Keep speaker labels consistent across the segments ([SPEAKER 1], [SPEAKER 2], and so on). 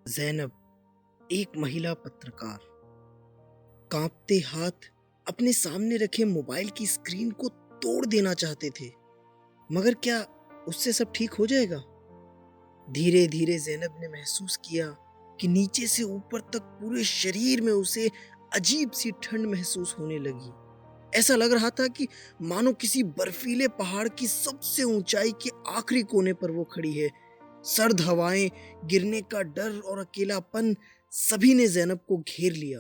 [SPEAKER 1] ज़ैनब, एक महिला पत्रकार, कांपते हाथ अपने सामने रखे मोबाइल की स्क्रीन को तोड़ देना चाहते थे। मगर क्या उससे सब ठीक हो जाएगा? धीरे धीरे ज़ैनब ने महसूस किया कि नीचे से ऊपर तक पूरे शरीर में उसे अजीब सी ठंड महसूस होने लगी। ऐसा लग रहा था कि मानो किसी बर्फीले पहाड़ की सबसे ऊंचाई के आखिरी कोने पर वो खड़ी है। सर्द हवाएं, गिरने का डर और अकेलापन सभी ने ज़ैनब को घेर लिया।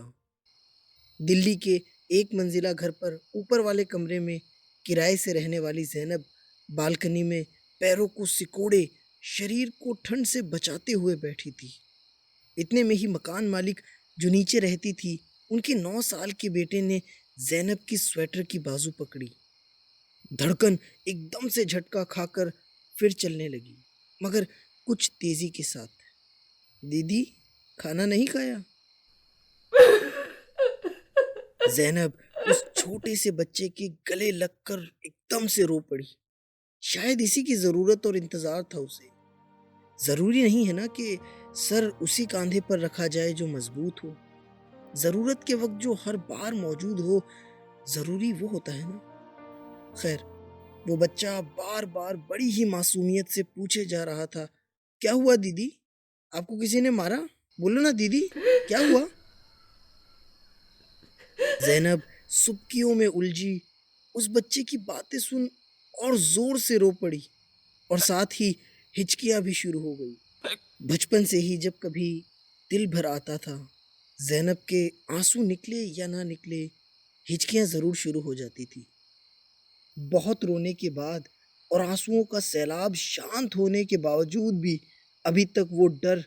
[SPEAKER 1] दिल्ली के एक मंजिला घर पर ऊपर वाले कमरे में किराए से रहने वाली ज़ैनब बालकनी में पैरों को सिकोड़े शरीर को ठंड से बचाते हुए बैठी थी। इतने में ही मकान मालिक जो नीचे रहती थी, उनके 9 साल के बेटे ने ज़ैनब की स्वेटर की बाजू पकड़ी। धड़कन एकदम से झटका खाकर फिर चलने लगी, मगर कुछ तेजी के साथ। दीदी, खाना नहीं खाया? ज़ैनब उस छोटे से बच्चे के गले लगकर एकदम से रो पड़ी। शायद इसी की ज़रूरत और इंतज़ार था उसे। ज़रूरी नहीं है ना कि सर उसी कांधे पर रखा जाए जो मजबूत हो। ज़रूरत के वक्त जो हर बार मौजूद हो, ज़रूरी वो होता है ना। खैर, वो बच्चा बार बार बड़ी ही मासूमियत से पूछे जा रहा था, क्या हुआ दीदी? आपको किसी ने मारा? बोलो ना दीदी, क्या हुआ? ज़ैनब सुबकियों में उलझी उस बच्चे की बातें सुन और ज़ोर से रो पड़ी, और साथ ही हिचकियाँ भी शुरू हो गई। बचपन से ही जब कभी दिल भर आता था, ज़ैनब के आंसू निकले या ना निकले, हिचकियाँ ज़रूर शुरू हो जाती थी। बहुत रोने के बाद और आंसुओं का सैलाब शांत होने के बावजूद भी अभी तक वो डर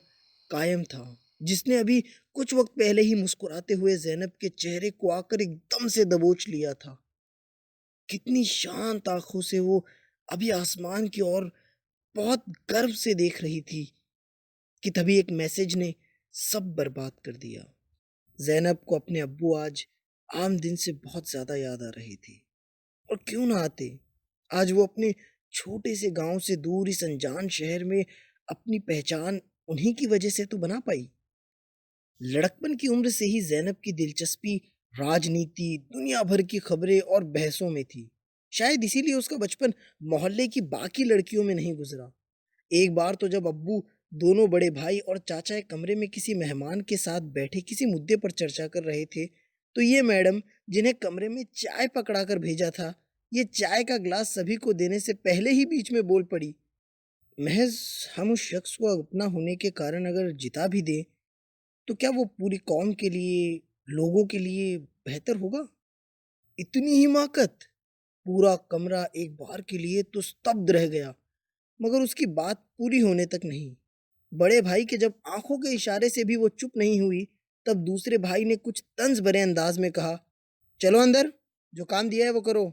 [SPEAKER 1] कायम था, जिसने अभी कुछ वक्त पहले ही मुस्कुराते हुए ज़ैनब के चेहरे को आकर एकदम से दबोच लिया था। कितनी शांत आंखों से वो अभी आसमान की ओर बहुत गर्व से देख रही थी कि तभी एक मैसेज ने सब बर्बाद कर दिया। ज़ैनब को अपने अब्बू आज आम दिन से बहुत ज़्यादा याद आ रही थी। और क्यों ना आते, आज वो अपने छोटे से गांव से दूर इस अनजान शहर में अपनी पहचान उन्हीं की वजह से तो बना पाई। लड़कपन की उम्र से ही ज़ैनब की दिलचस्पी राजनीति, दुनिया भर की खबरें और बहसों में थी। शायद इसीलिए उसका बचपन मोहल्ले की बाकी लड़कियों में नहीं गुजरा। एक बार तो जब अब्बू, दोनों बड़े भाई और चाचा एक कमरे में किसी मेहमान के साथ बैठे किसी मुद्दे पर चर्चा कर रहे थे, तो ये मैडम, जिन्हें कमरे में चाय पकड़ा कर भेजा था, ये चाय का ग्लास सभी को देने से पहले ही बीच में बोल पड़ी, महज हम उस शख्स को अपना होने के कारण अगर जिता भी दें, तो क्या वो पूरी कौम के लिए, लोगों के लिए बेहतर होगा? इतनी हिमाकत! पूरा कमरा एक बार के लिए तो स्तब्ध रह गया, मगर उसकी बात पूरी होने तक नहीं। बड़े भाई के जब आंखों के इशारे से भी वो चुप नहीं हुई, तब दूसरे भाई ने कुछ तंज भरे अंदाज में कहा, चलो अंदर, जो काम दिया है वो करो।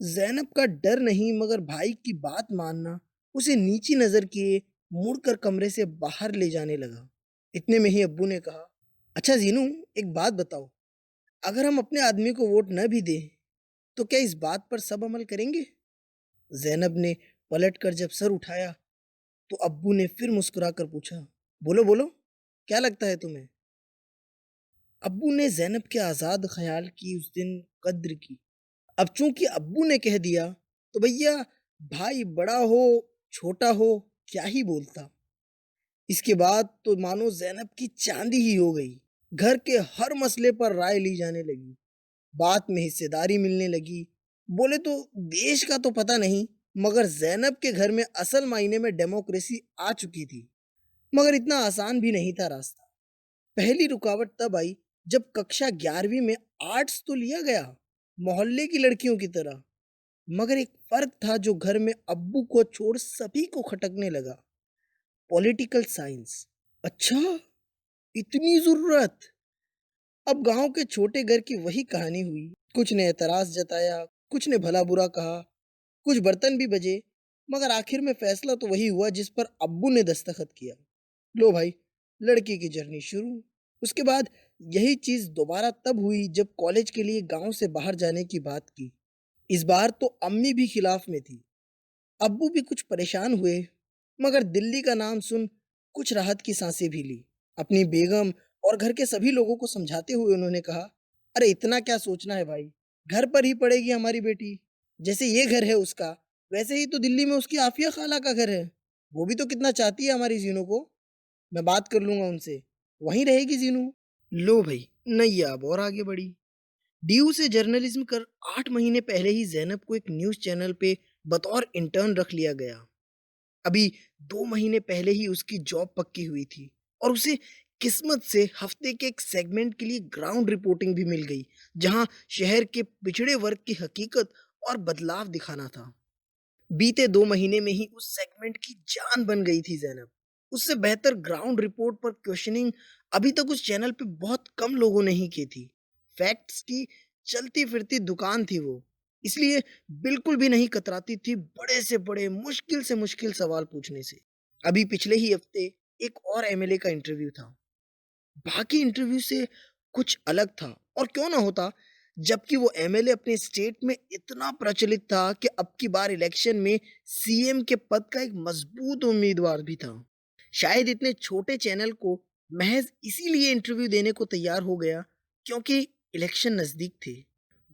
[SPEAKER 1] ज़ैनब का डर नहीं मगर भाई की बात मानना उसे नीची नज़र किए मुड़कर कमरे से बाहर ले जाने लगा। इतने में ही अब्बू ने कहा, अच्छा जीनू, एक बात बताओ, अगर हम अपने आदमी को वोट न भी दें, तो क्या इस बात पर सब अमल करेंगे? ज़ैनब ने पलटकर जब सर उठाया, तो अब्बू ने फिर मुस्कुराकर पूछा, बोलो बोलो, क्या लगता है तुम्हें? अब्बू ने ज़ैनब के आज़ाद ख्याल की उस दिन कद्र की। अब चूंकि अब्बू ने कह दिया, तो भैया, भाई बड़ा हो छोटा हो, क्या ही बोलता। इसके बाद तो मानो ज़ैनब की चांदी ही हो गई। घर के हर मसले पर राय ली जाने लगी, बात में हिस्सेदारी मिलने लगी। बोले तो देश का तो पता नहीं, मगर ज़ैनब के घर में असल मायने में डेमोक्रेसी आ चुकी थी। मगर इतना आसान भी नहीं था रास्ता। पहली रुकावट तब आई जब कक्षा 11वीं में आर्ट्स तो लिया गया, मोहल्ले की लड़कियों की तरह, मगर एक फर्क था जो घर में अब्बू को छोड़ सभी को खटकने लगा, पॉलिटिकल साइंस। अच्छा, इतनी जरूरत? अब गांव के छोटे घर की वही कहानी हुई। कुछ ने एतराज जताया, कुछ ने भला बुरा कहा, कुछ बर्तन भी बजे, मगर आखिर में फैसला तो वही हुआ जिस पर अब्बू ने दस्तखत किया। लो भाई, लड़की की जर्नी शुरू। उसके बाद यही चीज दोबारा तब हुई जब कॉलेज के लिए गांव से बाहर जाने की बात की। इस बार तो अम्मी भी खिलाफ में थी, अब्बू भी कुछ परेशान हुए, मगर दिल्ली का नाम सुन कुछ राहत की सांसें भी ली। अपनी बेगम और घर के सभी लोगों को समझाते हुए उन्होंने कहा, अरे इतना क्या सोचना है भाई, घर पर ही पड़ेगी हमारी बेटी। जैसे ये घर है उसका, वैसे ही तो दिल्ली में उसकी आफिया खाला का घर है। वो भी तो कितना चाहती है हमारी जीनू को। मैं बात कर लूंगा उनसे, वहीं रहेगी जीनू। लो भाई, नैया अब और आगे बढ़ी। डीयू से जर्नलिज्म कर 8 महीने पहले ही जैनब को एक न्यूज चैनल पे बतौर इंटर्न रख लिया गया। अभी 2 महीने पहले ही उसकी जॉब पक्की हुई थी और उसे किस्मत से हफ्ते के एक सेगमेंट के लिए ग्राउंड रिपोर्टिंग भी मिल गई, जहां शहर के पिछड़े वर्ग की हकीकत और बदलाव दिखाना था। बीते 2 महीने में ही उस सेगमेंट की जान बन गई थी जैनब। उससे बेहतर ग्राउंड रिपोर्ट पर क्वेश्चनिंग अभी तक उस चैनल पे बहुत कम लोगों ने ही की थी। फैक्ट्स की चलती फिरती दुकान थी वो, इसलिए बिल्कुल भी नहीं कतराती थी बड़े से बड़े, मुश्किल से मुश्किल सवाल पूछने से। अभी पिछले ही हफ्ते एक और एमएलए का इंटरव्यू था। बाकी इंटरव्यू से कुछ अलग था, और क्यों ना होता, जबकि वो एमएलए अपने स्टेट में इतना प्रचलित था कि अब की बार इलेक्शन में सीएम के पद का एक मजबूत उम्मीदवार भी था। शायद इतने छोटे चैनल को महज इसीलिए इंटरव्यू देने को तैयार हो गया क्योंकि इलेक्शन नजदीक थे।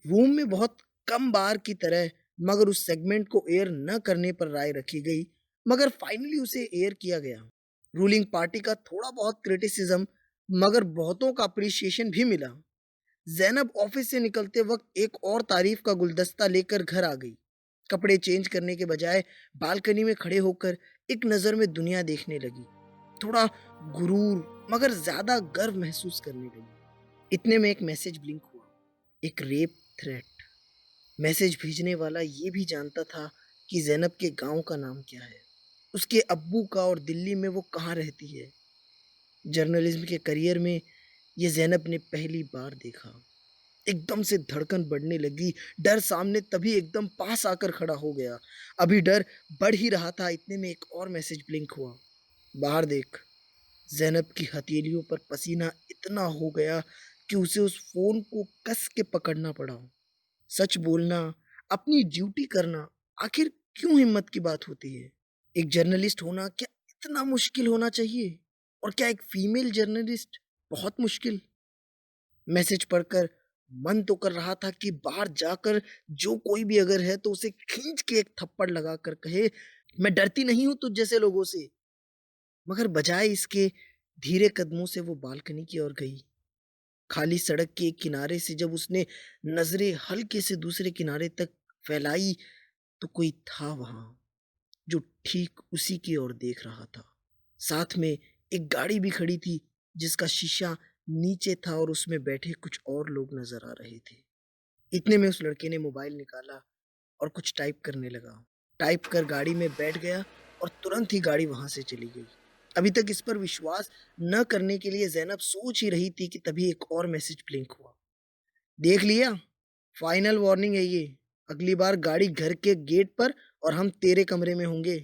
[SPEAKER 1] रूम में बहुत कम बार की तरह मगर उस सेगमेंट को एयर न करने पर राय रखी गई, मगर फाइनली उसे एयर किया गया। रूलिंग पार्टी का थोड़ा बहुत क्रिटिसिज्म, मगर बहुतों का अप्रिसिएशन भी मिला। जैनब ऑफिस से निकलते वक्त एक और तारीफ का गुलदस्ता लेकर घर आ गई। कपड़े चेंज करने के बजाय बालकनी में खड़े होकर एक नज़र में दुनिया देखने लगी। थोड़ा गुरूर मगर ज्यादा गर्व महसूस करने लगी। इतने में एक मैसेज ब्लिंक हुआ, एक रेप थ्रेट। मैसेज भेजने वाला ये भी जानता था कि जैनब के गांव का नाम क्या है, उसके अब्बू का, और दिल्ली में वो कहाँ रहती है। जर्नलिज्म के करियर में ये जैनब ने पहली बार देखा। एकदम से धड़कन बढ़ने लगी। डर सामने तभी एकदम पास आकर खड़ा हो गया। अभी डर बढ़ ही रहा था, इतने में एक और मैसेज ब्लिंक हुआ, बाहर देख। जैनब की हथेलियों पर पसीना इतना हो गया कि उसे उस फोन को कस के पकड़ना पड़ा। सच बोलना, अपनी ड्यूटी करना, आखिर क्यों हिम्मत की बात होती है। एक जर्नलिस्ट होना क्या इतना मुश्किल होना चाहिए? और क्या एक फीमेल जर्नलिस्ट बहुत मुश्किल? मैसेज पढ़कर मन तो कर रहा था कि बाहर जाकर जो कोई भी अगर है तो उसे खींच के एक थप्पड़ लगाकर कहे, मैं डरती नहीं हूं तुझ जैसे लोगों से। मगर बजाय इसके धीरे कदमों से वो बालकनी की ओर गई। खाली सड़क के एक किनारे से जब उसने नजरें हल्के से दूसरे किनारे तक फैलाई तो कोई था वहां जो ठीक उसी की ओर देख रहा था। साथ में एक गाड़ी भी खड़ी थी जिसका शीशा नीचे था और उसमें बैठे कुछ और लोग नजर आ रहे थे। इतने में उस लड़के ने मोबाइल निकाला और कुछ टाइप करने लगा। टाइप कर गाड़ी में बैठ गया और तुरंत ही गाड़ी वहां से चली गई। अभी तक इस पर विश्वास न करने के लिए जैनब सोच ही रही थी कि तभी एक और मैसेज ब्लिंक हुआ, देख लिया, फाइनल वार्निंग है ये। अगली बार गाड़ी घर के गेट पर और हम तेरे कमरे में होंगे।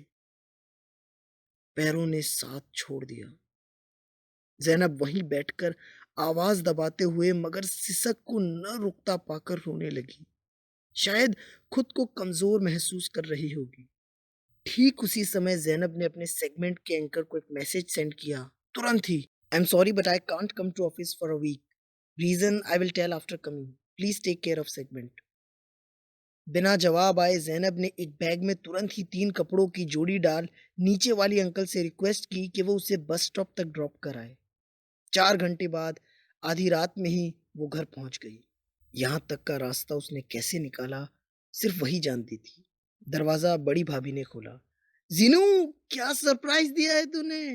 [SPEAKER 1] पैरों ने साथ छोड़ दिया। जैनब वहीं बैठकर आवाज दबाते हुए मगर सिसक को न रुकता पाकर रोने लगी। शायद खुद को कमजोर महसूस कर रही होगी। ठीक उसी समय जैनब ने अपने सेगमेंट के एंकर को एक मैसेज सेंड किया, तुरंत ही, I am sorry but I can't come to office for a week, reason I will tell after coming, please take care of segment. बिना जवाब आए जैनब ने एक बैग में तुरंत ही 3 कपड़ों की जोड़ी डाल नीचे वाली अंकल से रिक्वेस्ट की कि वो उसे बस स्टॉप तक ड्रॉप कराए। 4 घंटे बाद आधी रात में ही वो घर पहुंच गई। यहां तक का रास्ता उसने कैसे निकाला सिर्फ वही जानती थी। दरवाजा बड़ी भाभी ने खोला। जीनू, क्या सरप्राइज दिया है तूने?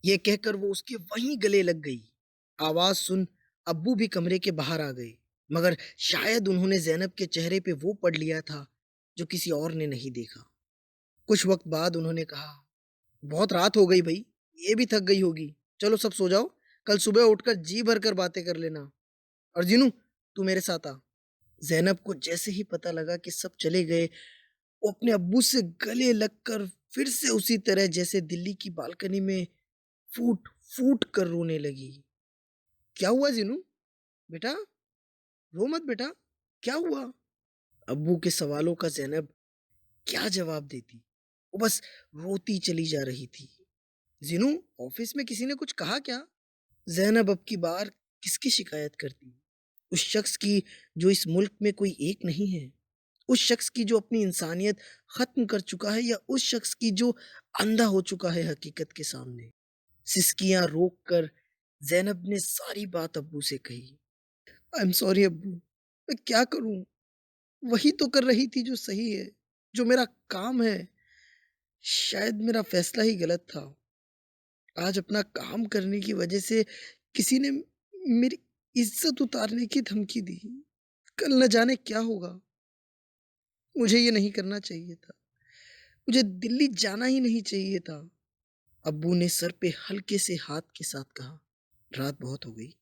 [SPEAKER 1] ये कहकर वो उसके वहीं गले लग गई। आवाज सुन अब्बू भी कमरे के बाहर आ गए, मगर शायद उन्होंने जैनब के चेहरे पे वो पढ़ लिया था जो किसी और ने नहीं देखा। कुछ वक्त बाद उन्होंने कहा, बहुत रात हो गई भाई, ये भी थक गई होगी, चलो सब सो जाओ, कल सुबह उठकर जी भर कर बातें कर लेना। और जीनू, तू मेरे साथ आ। जैनब को जैसे ही पता लगा कि सब चले गए, वो अपने अब्बू से गले लगकर फिर से उसी तरह जैसे दिल्ली की बालकनी में फूट फूट कर रोने लगी। क्या हुआ जीनू? बेटा, रो मत बेटा, क्या हुआ? अब्बू के सवालों का जैनब क्या जवाब देती? वो बस रोती चली जा रही थी। जीनू, ऑफिस में किसी ने कुछ कहा क्या? ज़ैनब अब की बार किसकी शिकायत करती? उस शख्स की जो इस मुल्क में कोई एक नहीं है? उस शख्स की जो अपनी इंसानियत ख़त्म कर चुका है, या उस शख्स की जो अंधा हो चुका है हकीकत के सामने? सिसकियाँ रोक कर ज़ैनब ने सारी बात अब्बू से कही। आई एम सॉरी अब्बू, मैं क्या करूँ? वही तो कर रही थी जो सही है, जो मेरा काम है। शायद मेरा फैसला ही गलत था। आज अपना काम करने की वजह से किसी ने मेरी इज्जत उतारने की धमकी दी। कल न जाने क्या होगा। मुझे ये नहीं करना चाहिए था। मुझे दिल्ली जाना ही नहीं चाहिए था। अब्बू ने सर पे हल्के से हाथ के साथ कहा, रात बहुत हो गई,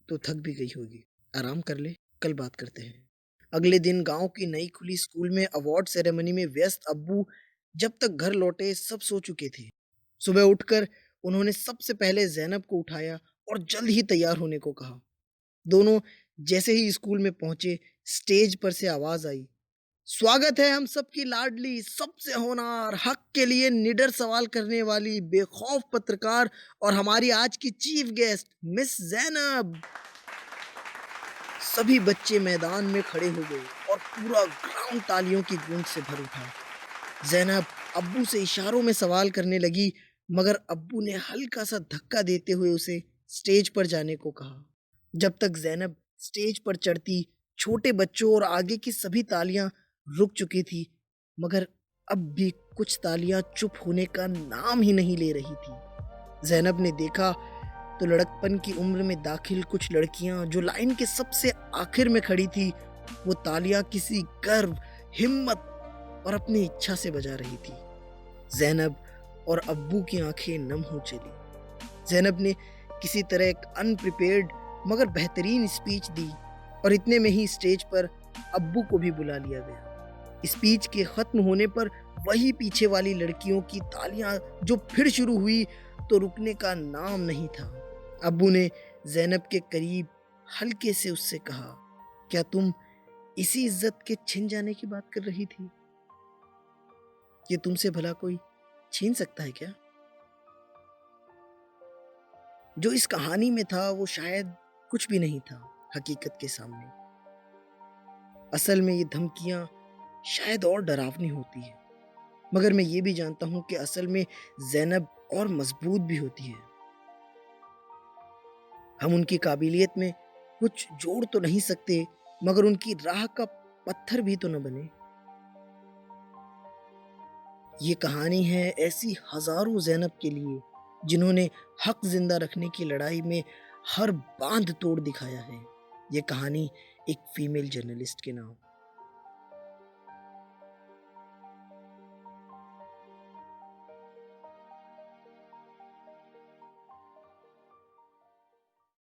[SPEAKER 1] तो थक भी गई होगी। आराम कर ले, कल बात करते हैं। अगले दिन गांव की नई खुली स्कूल में अवार्ड सेरेमनी में व्यस्त अब्बू जब तक घर लौटे सब सो चुके थे। सुबह उठकर उन्होंने सबसे पहले ज़ैनब को उठाया और जल्द ही तैयार होने को कहा। दोनों जैसे ही स्कूल में पहुंचे, स्टेज पर से आवाज आई, स्वागत है हम सबकी लाडली, सबसे होनहार, हक के लिए निडर सवाल करने वाली बेखौफ पत्रकार और हमारी आज की चीफ गेस्ट मिस ज़ैनब। सभी बच्चे मैदान में खड़े हो गए और पूरा ग्राउंड तालियों की गूंज से भर उठा। ज़ैनब अब्बू से इशारों में सवाल करने लगी, मगर अब्बू ने हल्का सा धक्का देते हुए उसे स्टेज पर जाने को कहा। जब तक ज़ैनब स्टेज पर चढ़ती, छोटे बच्चों और आगे की सभी तालियां रुक चुकी थी, मगर अब भी कुछ तालियां चुप होने का नाम ही नहीं ले रही थी। ज़ैनब ने देखा तो लड़कपन की उम्र में दाखिल कुछ लड़कियां जो लाइन के सबसे आखिर में खड़ी थी, वो तालियां किसी गर्व, हिम्मत और अपनी इच्छा से बजा रही थी। ज़ैनब और अब्बू की आंखें नम हो चली। ज़ैनब ने किसी तरह एक अनप्रिपेयर्ड मगर बेहतरीन स्पीच दी और इतने में ही स्टेज पर अब्बू को भी बुला लिया गया। स्पीच के खत्म होने पर वही पीछे वाली लड़कियों की तालियां जो फिर शुरू हुई, तो रुकने का नाम नहीं था। अब्बू ने ज़ैनब के करीब हल्के से उससे कहा, क्या तुम इसी इज्जत के छिन जाने की बात कर रही थी? ये तुमसे भला कोई छीन सकता है क्या? जो इस कहानी में था वो शायद कुछ भी नहीं था हकीकत के सामने। असल में ये धमकियां शायद और डरावनी होती है, मगर मैं ये भी जानता हूं कि असल में ज़ैनब और मजबूत भी होती है। हम उनकी काबिलियत में कुछ जोड़ तो नहीं सकते, मगर उनकी राह का पत्थर भी तो न बने। ये कहानी है ऐसी हजारों ज़ैनब के लिए जिन्होंने हक जिंदा रखने की लड़ाई में हर बांध तोड़ दिखाया है। ये कहानी एक फीमेल जर्नलिस्ट के नाम।